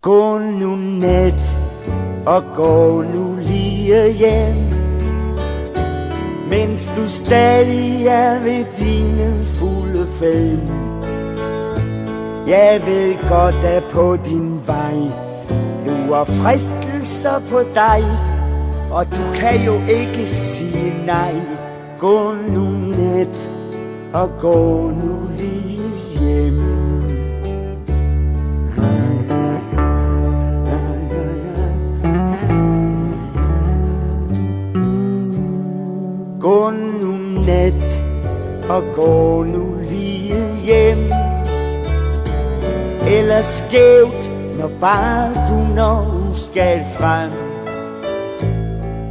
Gå nu nat og gå nu lige hjem, mens du stadig er ved dine fulde fem. Jeg ved godt, at på din vej lurer fristelser på dig, og du kan jo ikke sige nej. Gå nu nat og gå nu lige hjem. Gå nu nat og gå nu lige hjem. Eller skævt, når bare du når skal frem.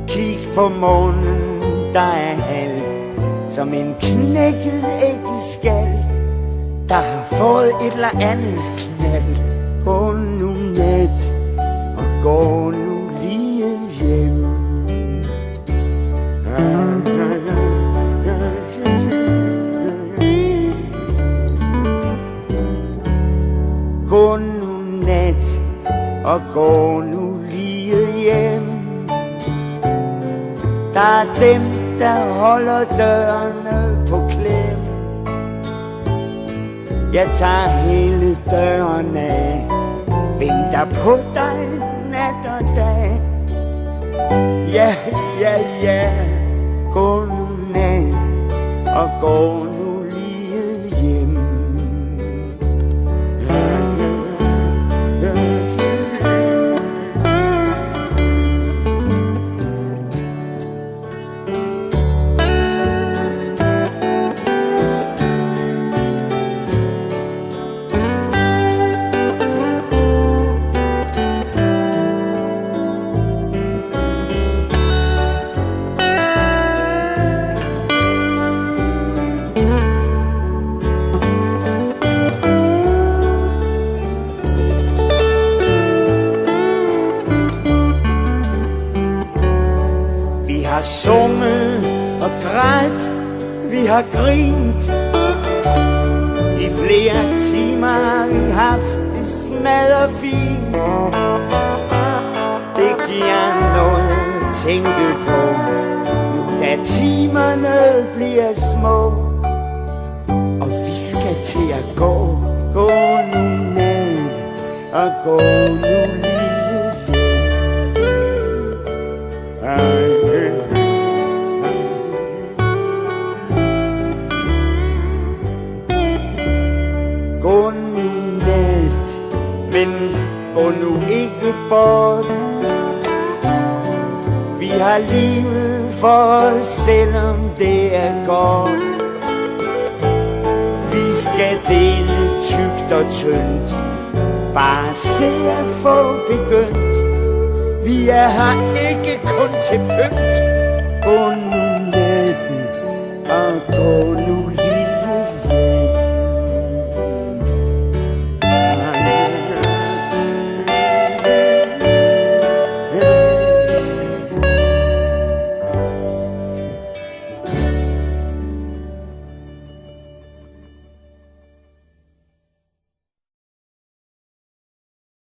Kig på månen, der er halv, som en knækket æggeskal, der har fået et eller andet knald. Gå nu nat og gå nu lige hjem. Gå nu nat og gå nu lige hjem. Der er dem, der holder dørene på klem. Jeg tager hele døren af, venter på dig nat og dag. Ja, ja, ja. Gå nu nat og gå nu lige hjem. Vi har sunget og grædt, vi har grint. I flere timer har vi haft det smadret fint. Det giver noget at tænke på, nu da timerne bliver små, og vi skal til at gå. Gå nu ned og gå nu lige hjem. Gå nu nat, men gå nu ikke bort. Vi har livet for os, selvom det er godt. Vi skal dele tykt og tyndt, bare se at få begyndt. Vi er her ikke kun til pynt. Gå nu natten og gå nu